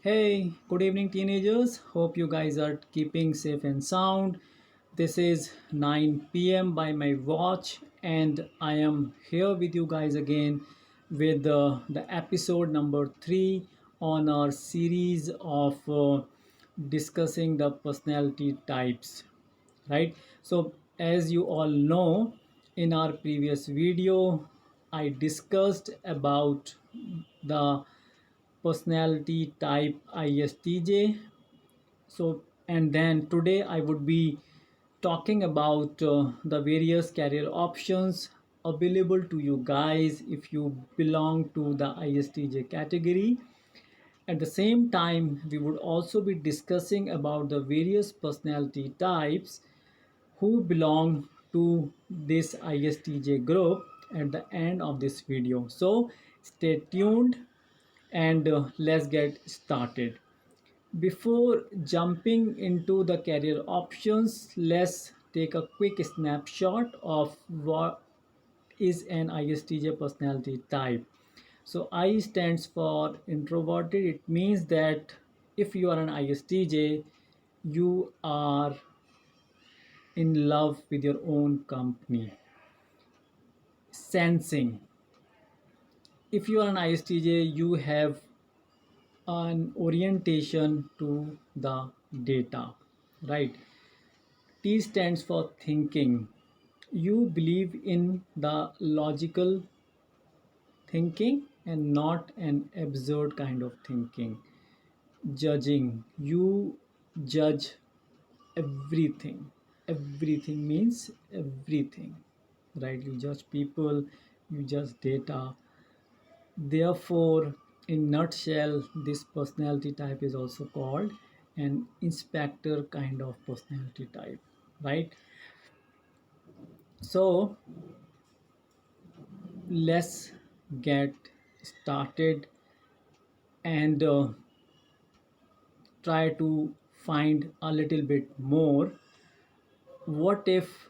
Hey, good evening, teenagers. Hope you guys are keeping safe and sound. This is 9 p.m. by my watch, and I am here with you guys again with the episode number 3 on our series of discussing the personality types. Right? So, as you all know, in our previous video, I discussed about the personality type ISTJ. So, and then today I would be talking about the various career options available to you guys if you belong to the ISTJ category. At the same time, we would also be discussing about the various personality types who belong to this ISTJ group at the end of this video. So, stay tuned and let's get started. Before jumping into the career options, let's take a quick snapshot of what is an ISTJ personality type. So I stands for introverted. It means that if you are an ISTJ, you are in love with your own company. Sensing. If you are an ISTJ, you have an orientation to the data, right? T stands for thinking. You believe in the logical thinking and not an absurd kind of thinking. Judging. You judge everything. Everything means everything, right? You judge people, you judge data. Therefore, in nutshell, this personality type is also called an inspector kind of personality type, right? So let's get started and try to find a little bit more. What if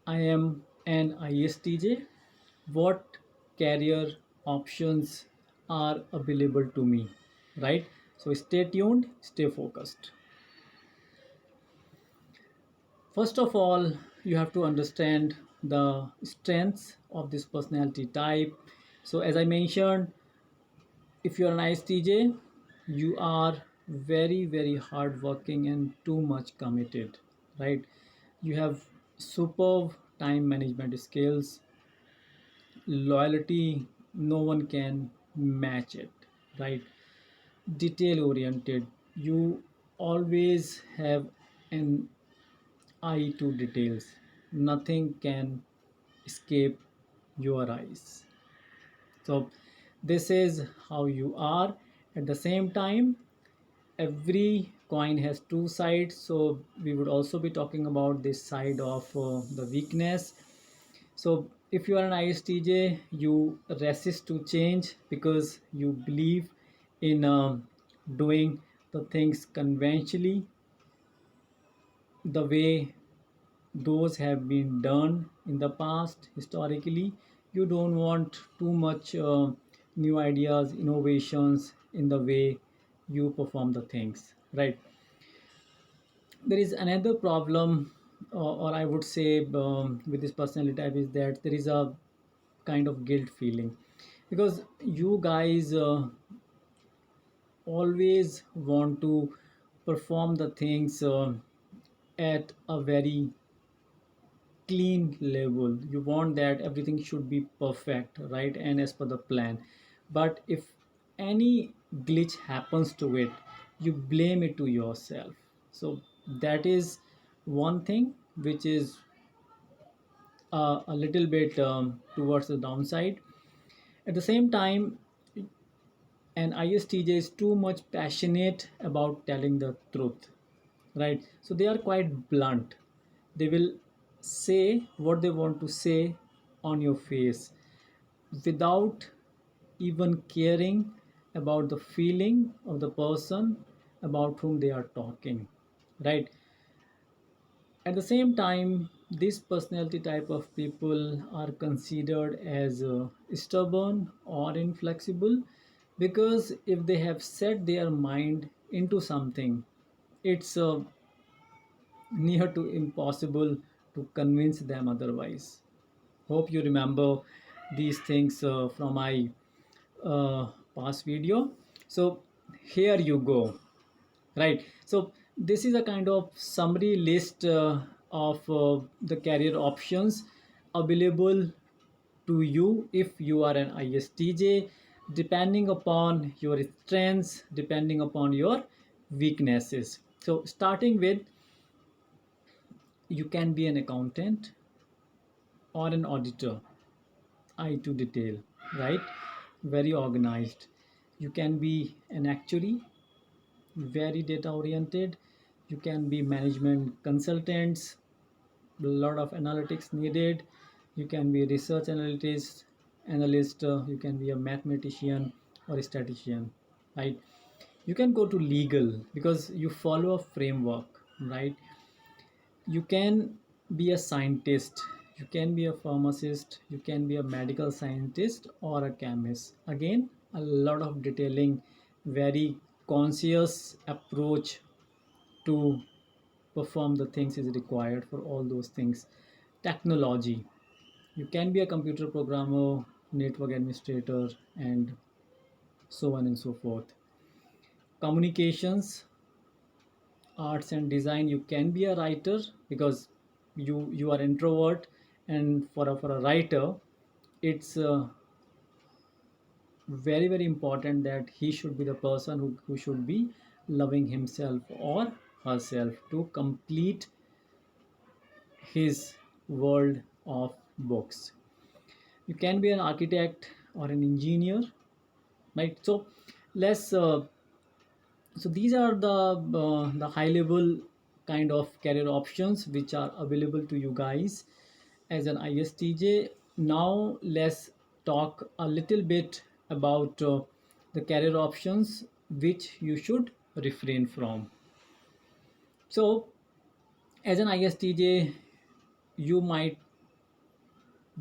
I am an ISTJ? What career options are available to me, right? So stay tuned, stay focused. First of all, you have to understand the strengths of this personality type. So as I mentioned, if you're an ISTJ, you are very hardworking and too much committed, right? You have superb time management skills, loyalty, no one can match it, right? Detail oriented, you always have an eye to details, nothing can escape your eyes. So this is how you are. At the same time, every coin has two sides, so we would also be talking about this side of the weakness. So if you are an ISTJ, you resist to change because you believe in doing the things conventionally, the way those have been done in the past historically. You don't want too much new ideas, innovations in the way you perform the things, right? There is another problem, or I would say, with this personality type is that there is a kind of guilt feeling because you guys always want to perform the things at a very clean level. You want that everything should be perfect, right, and as per the plan. But if any glitch happens to it, you blame it to yourself. So that is one thing which is a little bit towards the downside. At the same time, an ISTJ is too much passionate about telling the truth, right? So they are quite blunt. They will say what they want to say on your face without even caring about the feeling of the person about whom they are talking, right? At the same time, this personality type of people are considered as stubborn or inflexible. because if they have set their mind into something, it's near to impossible to convince them otherwise. Hope you remember these things from my uh, past video. So here you go, right? So this is a kind of summary list of the career options available to you if you are an ISTJ, depending upon your strengths, depending upon your weaknesses. So starting with, you can be an accountant or an auditor, eye to detail, right? Very organized. You can be an actuary, very data oriented. You can be management consultants, a lot of analytics needed. You can be a research analyst. You can be a mathematician or a statistician, right? You can go to legal because you follow a framework, right? You can be a scientist, you can be a pharmacist, you can be a medical scientist or a chemist. Again, a lot of detailing, very conscious approach to perform the things is required for all those things. Technology, you can be a computer programmer, network administrator, and so on and so forth. Communications, arts and design, you can be a writer because you are introvert, and for a writer, it's very important that he should be the person who should be loving himself or herself to complete his world of books. You can be an architect or an engineer, right? So let's so these are the high level kind of career options which are available to you guys as an ISTJ. Now let's talk a little bit about the career options which you should refrain from. So as an ISTJ, you might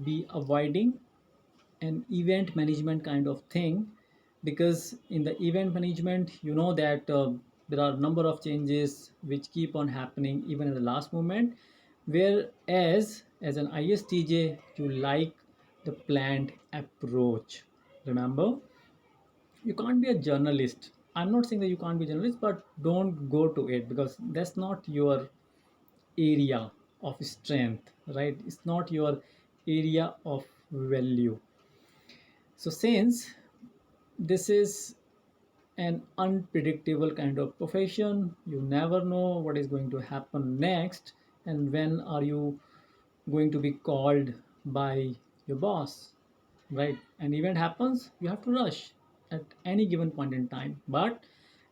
be avoiding an event management kind of thing, because in the event management, you know that there are a number of changes which keep on happening even at the last moment, whereas as an ISTJ you like the planned approach. Remember, you can't be a journalist. I'm not saying that you can't be a journalist, but don't go to it because that's not your area of strength, right? It's not your area of value. So since this is an unpredictable kind of profession, you never know what is going to happen next and when are you going to be called by your boss, right? An event happens, you have to rush at any given point in time. But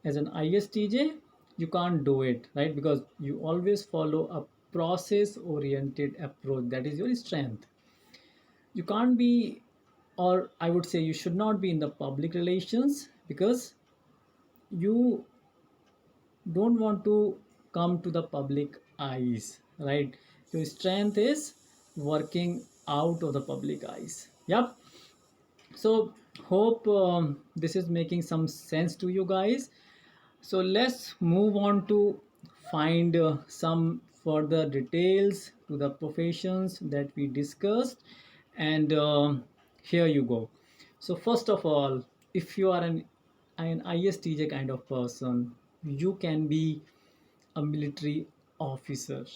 as an ISTJ, you can't do it, right? Because you always follow a process oriented approach. That is your strength. You can't be, or I would say you should not be in the public relations because you don't want to come to the public eyes, right? Your strength is working out of the public eyes. Yep. So hope this is making some sense to you guys. So let's move on to find some further details to the professions that we discussed. And here you go. So first of all, if you are an ISTJ kind of person, you can be a military officer.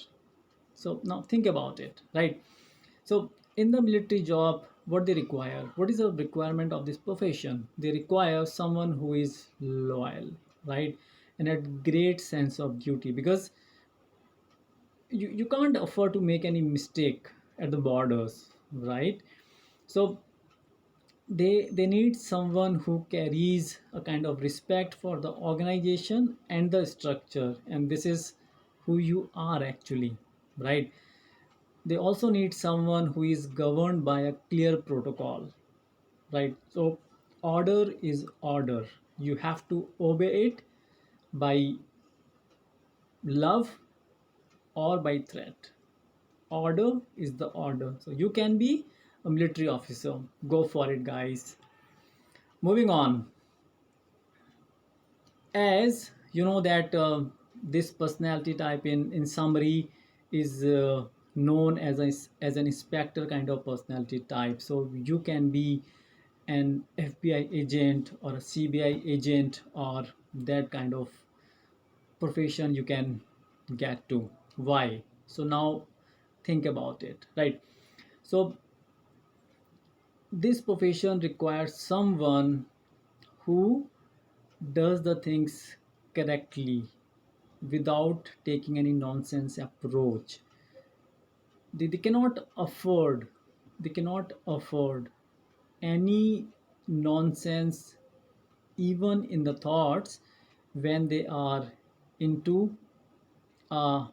So now think about it, right? So in the military job, what they require, what is the requirement of this profession? They require someone who is loyal, right? And a great sense of duty, because you can't afford to make any mistake at the borders, right? So they need someone who carries a kind of respect for the organization and the structure, and this is who you are actually, right? They also need someone who is governed by a clear protocol, right? So order is order, you have to obey it by love or by threat. Order is the order. So you can be a military officer. Go for it, guys. Moving on. As you know that this personality type in summary is known as as an inspector kind of personality type. So you can be an FBI agent or a CBI agent, or that kind of profession you can get to. Why? So now think about it, right? So this profession requires someone who does the things correctly without taking any nonsense approach. They cannot afford, they cannot afford any nonsense even in the thoughts when they are into a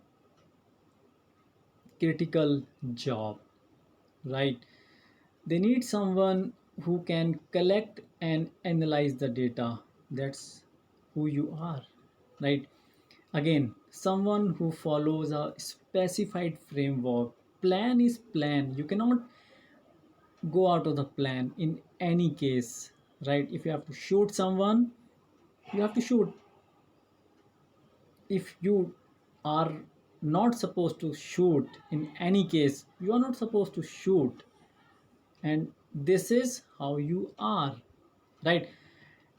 critical job, right? They need someone who can collect and analyze the data. That's who you are, right? Again, someone who follows a specified framework. Plan is plan. You cannot go out of the plan in any case, right? If you have to shoot someone, you have to shoot. If you are not supposed to shoot in any case, you are not supposed to shoot. And this is how you are, right?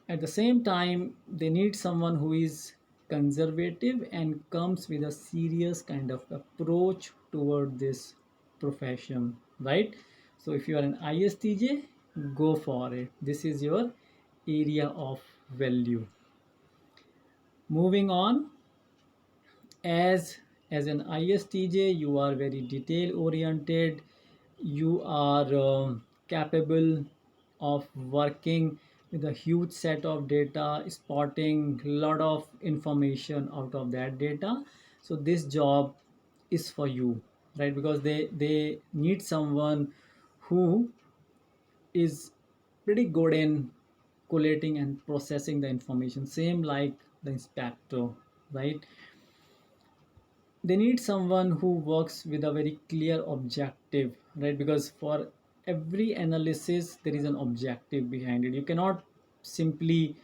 At the same time, they need someone who is conservative and comes with a serious kind of approach toward this profession, right? So if you are an ISTJ, go for it. This is your area of value. Moving on, as an ISTJ, you are very detail oriented. You are capable of working with a huge set of data, spotting a lot of information out of that data. So this job is for you, right? Because they need someone who is pretty good in collating and processing the information, same like the inspector, right? They need someone who works with a very clear objective, right? Because for every analysis there is an objective behind it. You cannot simply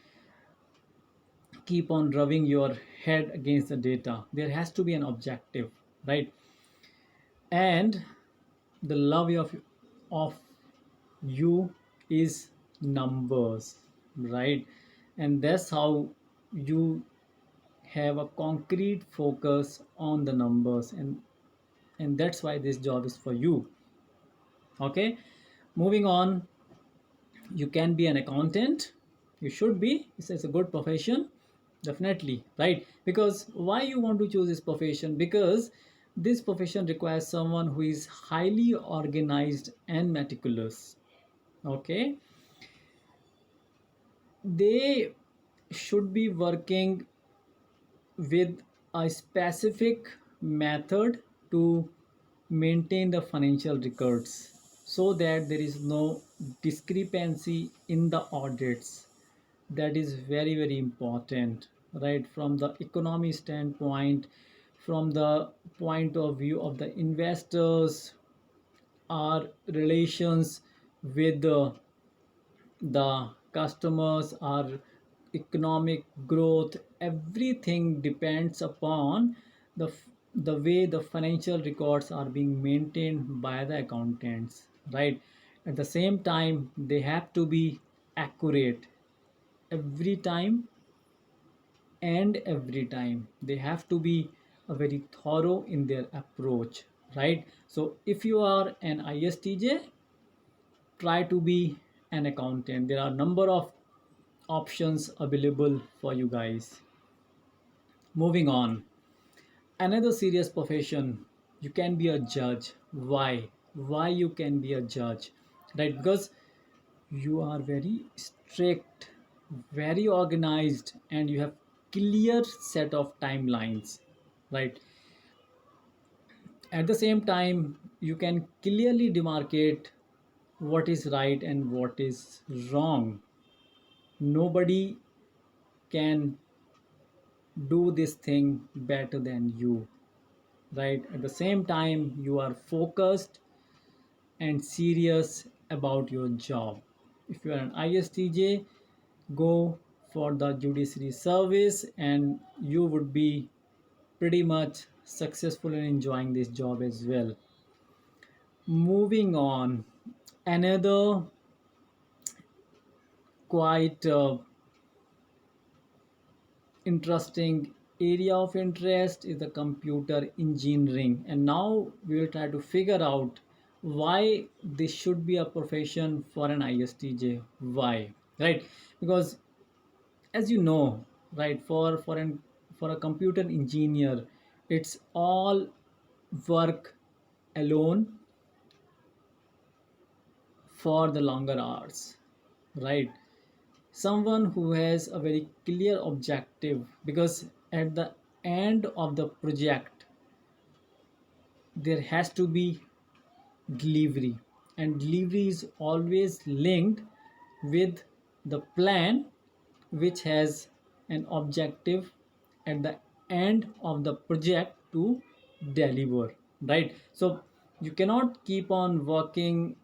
keep on rubbing your head against the data. There has to be an objective, right? And the love of you is numbers, right? And that's how you have a concrete focus on the numbers, and that's why this job is for you. Okay, moving on, you can be an accountant. You should be. It's a good profession, definitely, right? Because why you want to choose this profession? Because this profession requires someone who is highly organized and meticulous. Okay, they should be working with a specific method to maintain the financial records so that there is no discrepancy in the audits. That is very very important, right? From the economy standpoint, from the point of view of the investors, our relations with the customers, our economic growth, everything depends upon the way the financial records are being maintained by the accountants, right? At the same time, they have to be accurate every time, and every time they have to be very thorough in their approach, right? So if you are an ISTJ, try to be an accountant. There are a number of options available for you guys. Moving on, another serious profession, you can be a judge. Why you can be a judge, right? Because you are very strict, very organized, and you have clear set of timelines, right? At the same time, you can clearly demarcate what is right and what is wrong. Nobody can do this thing better than you, right? At the same time, you are focused and serious about your job. If you are an ISTJ, go for the judiciary service, and you would be pretty much successful in enjoying this job as well. Moving on, another quite interesting area of interest is the computer engineering, and now we will try to figure out why this should be a profession for an ISTJ. Why, right? Because as you know, right, for a computer engineer, it's all work alone for the longer hours, right? Someone who has a very clear objective, because at the end of the project there has to be delivery, and delivery is always linked with the plan, which has an objective at the end of the project to deliver, right? So you cannot keep on working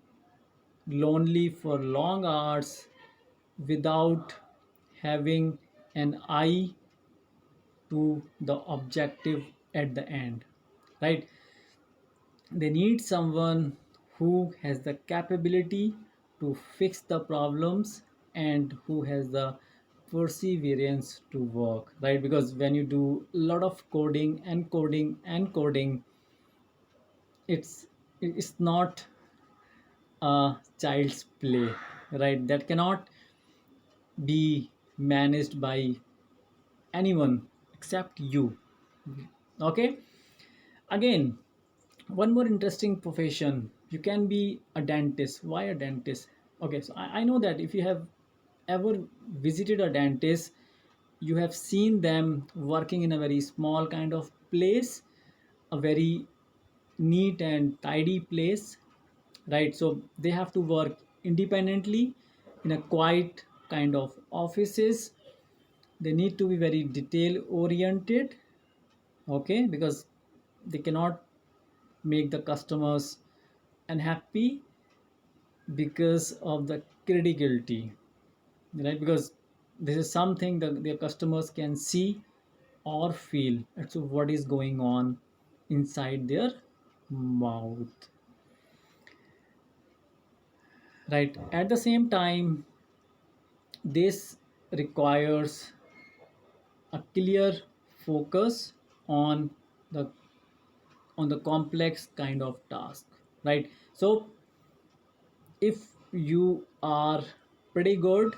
lonely for long hours without having an eye to the objective at the end, right? They need someone who has the capability to fix the problems and who has the perseverance to work, right? Because when you do a lot of coding and coding and coding, it's it's not a child's play, right? That cannot be managed by anyone except you. Okay, again, one more interesting profession, you can be a dentist. Why a dentist? Okay, so I know that if you have ever visited a dentist, you have seen them working in a very small kind of place, a very neat and tidy place, right? So they have to work independently in a quiet kind of offices. They need to be very detail oriented, okay, because they cannot make the customers unhappy because of the credibility, right? Because this is something that their customers can see or feel as to what is going on inside their mouth, right? At the same time, this requires a clear focus on the complex kind of task, right? So if you are pretty good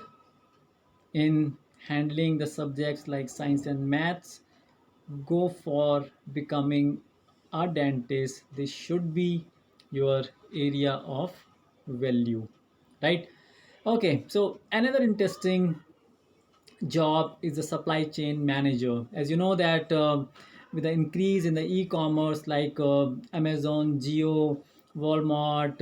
in handling the subjects like science and maths, go for becoming a dentist. This should be your area of value, right? Okay, so another interesting job is the supply chain manager. As you know that with the increase in the e-commerce like Amazon, Geo, Walmart,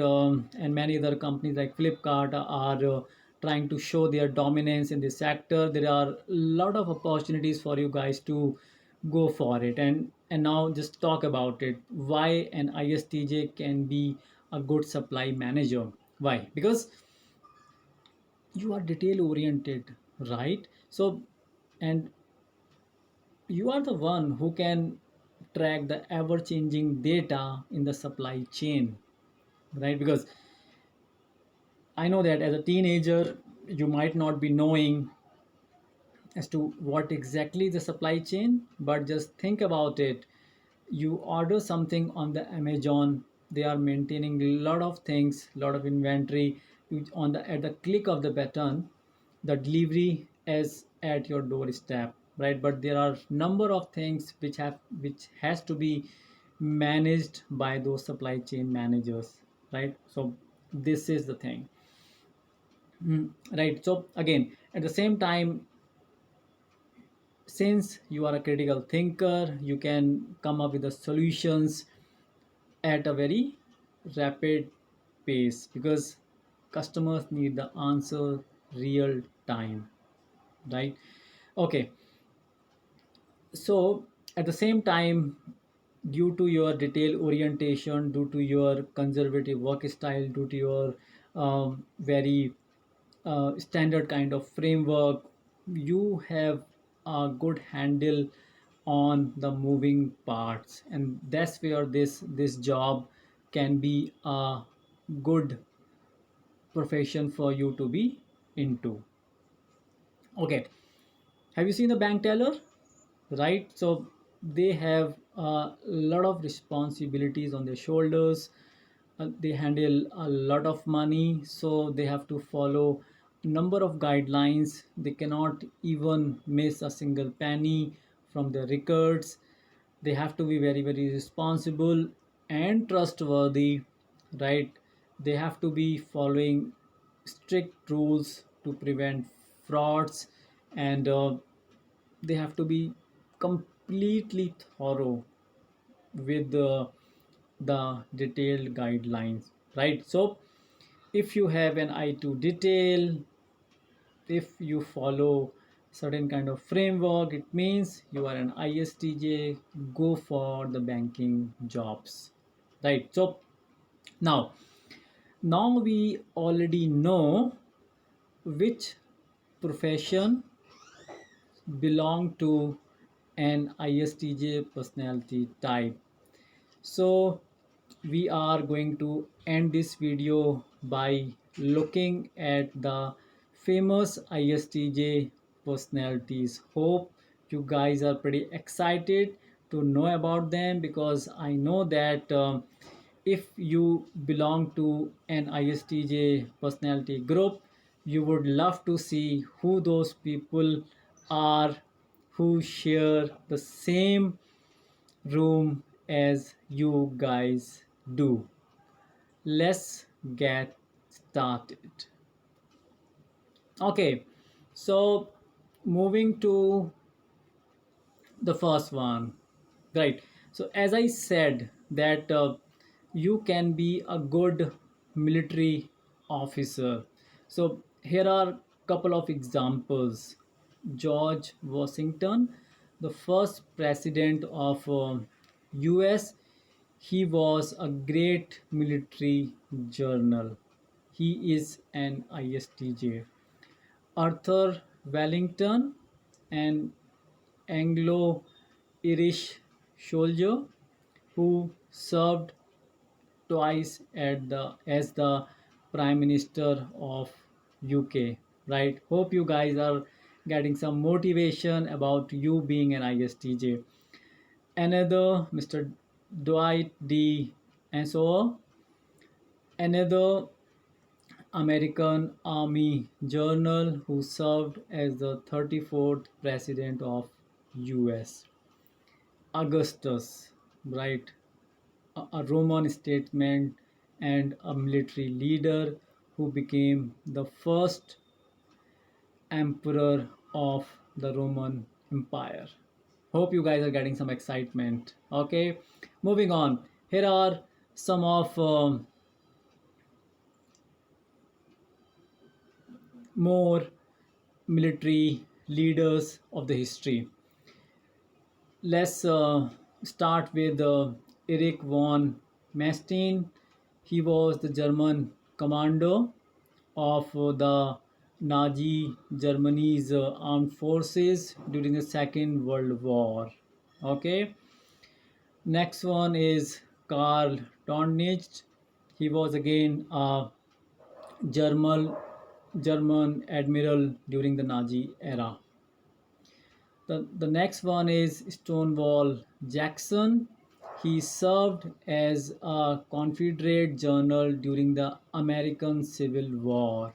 and many other companies like Flipkart are trying to show their dominance in this sector, there are a lot of opportunities for you guys to go for it. And now just talk about it, why an ISTJ can be a good supply manager. Why? Because you are detail oriented, right? So, and you are the one who can track the ever changing data in the supply chain, right? Because I know that as a teenager you might not be knowing as to what exactly the supply chain, but just think about it. You order something on the Amazon, they are maintaining a lot of things, lot of inventory. You, on the at the click of the button, the delivery is at your doorstep, right? But there are number of things which has to be managed by those supply chain managers, right? So this is the thing. Right, so again, at the same time, since you are a critical thinker, you can come up with the solutions at a very rapid pace, because customers need the answer real time, right? Okay, so at the same time, due to your detail orientation, due to your conservative work style, due to your very standard kind of framework, you have a good handle on the moving parts, and that's where this job can be a good profession for you to be into. Okay, have you seen the bank teller? Right, so they have a lot of responsibilities on their shoulders. They handle a lot of money, so they have to follow number of guidelines. They cannot even miss a single penny from their records. They have to be very very responsible and trustworthy, right? They have to be following strict rules to prevent frauds, and they have to be completely thorough with the detailed guidelines, right? So if you have an eye to detail, if you follow certain kind of framework, it means you are an ISTJ. Go for the banking jobs, right? So now we already know which profession belong to an ISTJ personality type. So we are going to end this video by looking at the famous ISTJ personalities. Hope you guys are pretty excited to know about them, because I know that if you belong to an ISTJ personality group, you would love to see who those people are who share the same room as you guys do. Let's get started. Okay, so moving to the first one, right? So as I said that you can be a good military officer. So here are couple of examples. George Washington, the first president of US, he was a great military general. He is an ISTJ. Arthur Wellington, an Anglo Irish soldier who served twice as the Prime Minister of UK. Right? Hope you guys are getting some motivation about you being an ISTJ. Another Mr. Dwight D. Eisenhower, another American Army general who served as the 34th President of US. Augustus, right? A Roman statesman and a military leader who became the first emperor of the Roman Empire. Hope you guys are getting some excitement. Okay, moving on. Here are some of more military leaders of the history. Let's start with Erich von Manstein. He was the German commander of the Nazi Germany's armed forces during the Second World War. Okay. Next one is Karl Dornicht. He was again a German German admiral during the Nazi era. The next one is Stonewall Jackson. He served as a Confederate general during the American Civil War.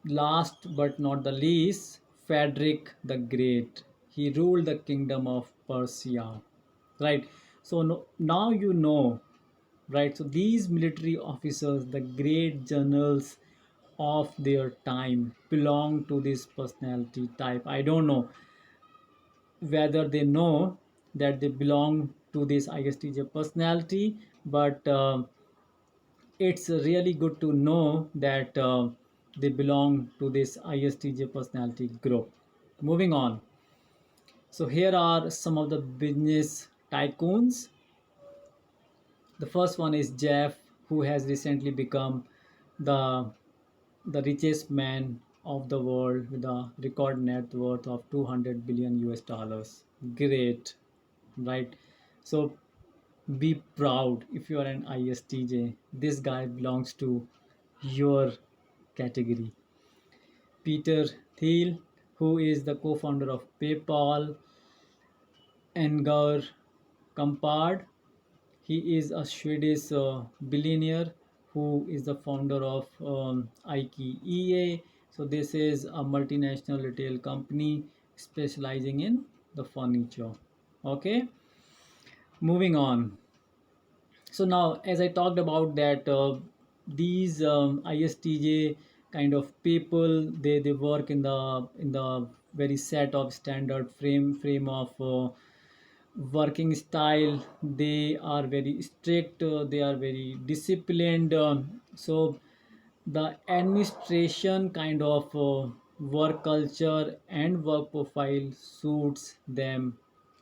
Last but not the least, Frederick the Great. He ruled the kingdom of Persia. Right. So now you know, right? So these military officers, the great generals of their time, belong to this personality type. I don't know whether they know that they belong to this ISTJ personality, but it's really good to know that they belong to this ISTJ personality group. Moving on. So here are some of the business tycoons. The first one is Jeff, who has recently become the the richest man of the world with a record net worth of 200 billion US dollars. Great, right? So be proud if you are an ISTJ. This guy belongs to your category. Peter Thiel, who is the co-founder of PayPal, Engar Kampard. He is a Swedish billionaire who is the founder of IKEA. So this is a multinational retail company specializing in the furniture. Okay, moving on. So now, as I talked about that, these ISTJ kind of people, they work in the very set of standard frame of working style. They are very strict, they are very disciplined. So the administration kind of work culture and work profile suits them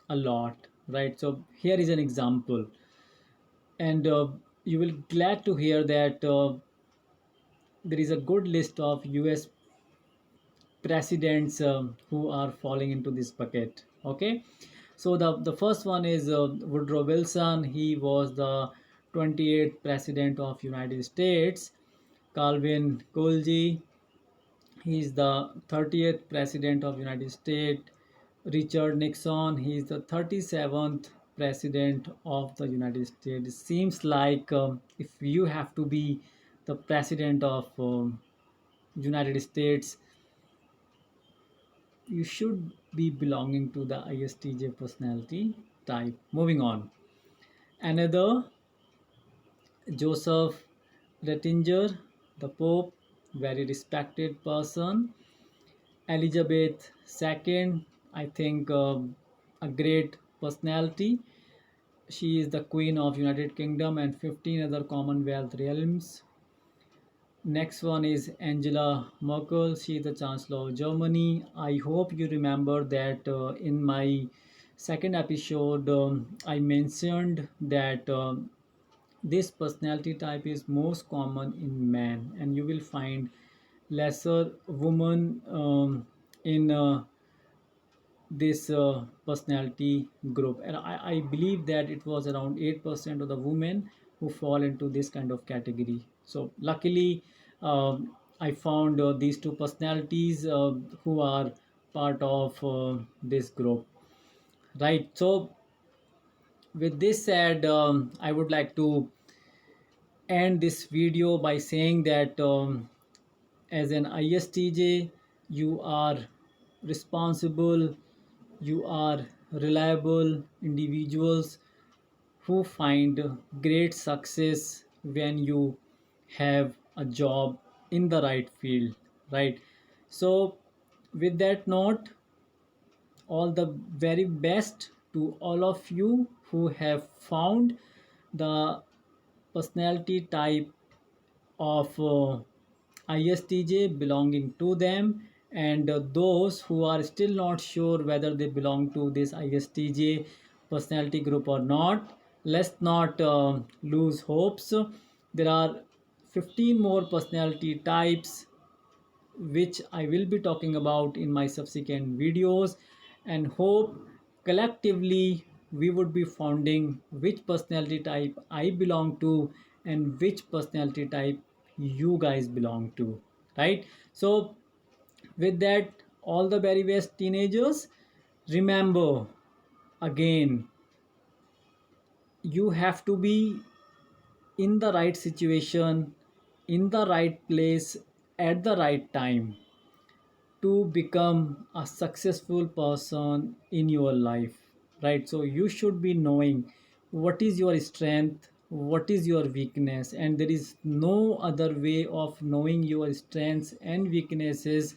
a lot, right? So here is an example, and you will glad to hear that there is a good list of US presidents who are falling into this bucket. Okay, so the first one is Woodrow Wilson. He was the 28th president of United States. Calvin Coolidge, he is the 30th president of United States. Richard Nixon, he is the 37th president of the United States. It seems like if you have to be the president of United States, you should be belonging to the ISTJ personality type. Moving on. Another, Joseph Ratzinger, the Pope, very respected person. Elizabeth II, I think a great personality. She is the Queen of United Kingdom and 15 other Commonwealth realms. Next one is Angela Merkel. She is the Chancellor of Germany. I hope you remember that in my second episode, I mentioned that this personality type is most common in men, and you will find lesser women in this personality group. And I believe that it was around 8% of the women who fall into this kind of category. So luckily, I found these two personalities who are part of this group, right? So with this said, I would like to end this video by saying that as an ISTJ, you are responsible, you are reliable individuals who find great success when you have a job in the right field, right? So, with that note, all the very best to all of you who have found the personality type of ISTJ belonging to them, and those who are still not sure whether they belong to this ISTJ personality group or not, let's not lose hopes. There are 15 more personality types which I will be talking about in my subsequent videos, and hope collectively we would be finding which personality type I belong to and which personality type you guys belong to, right? So with that, all the very best teenagers. Remember, again, you have to be in the right situation, in the right place, at the right time to become a successful person in your life, right? So you should be knowing what is your strength, what is your weakness, and there is no other way of knowing your strengths and weaknesses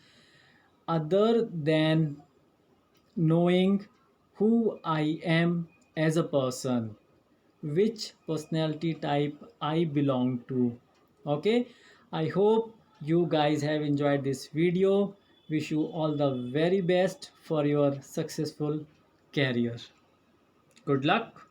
other than knowing who I am as a person, which personality type I belong to. Okay, I hope you guys have enjoyed this video. Wish you all the very best for your successful career. Good luck.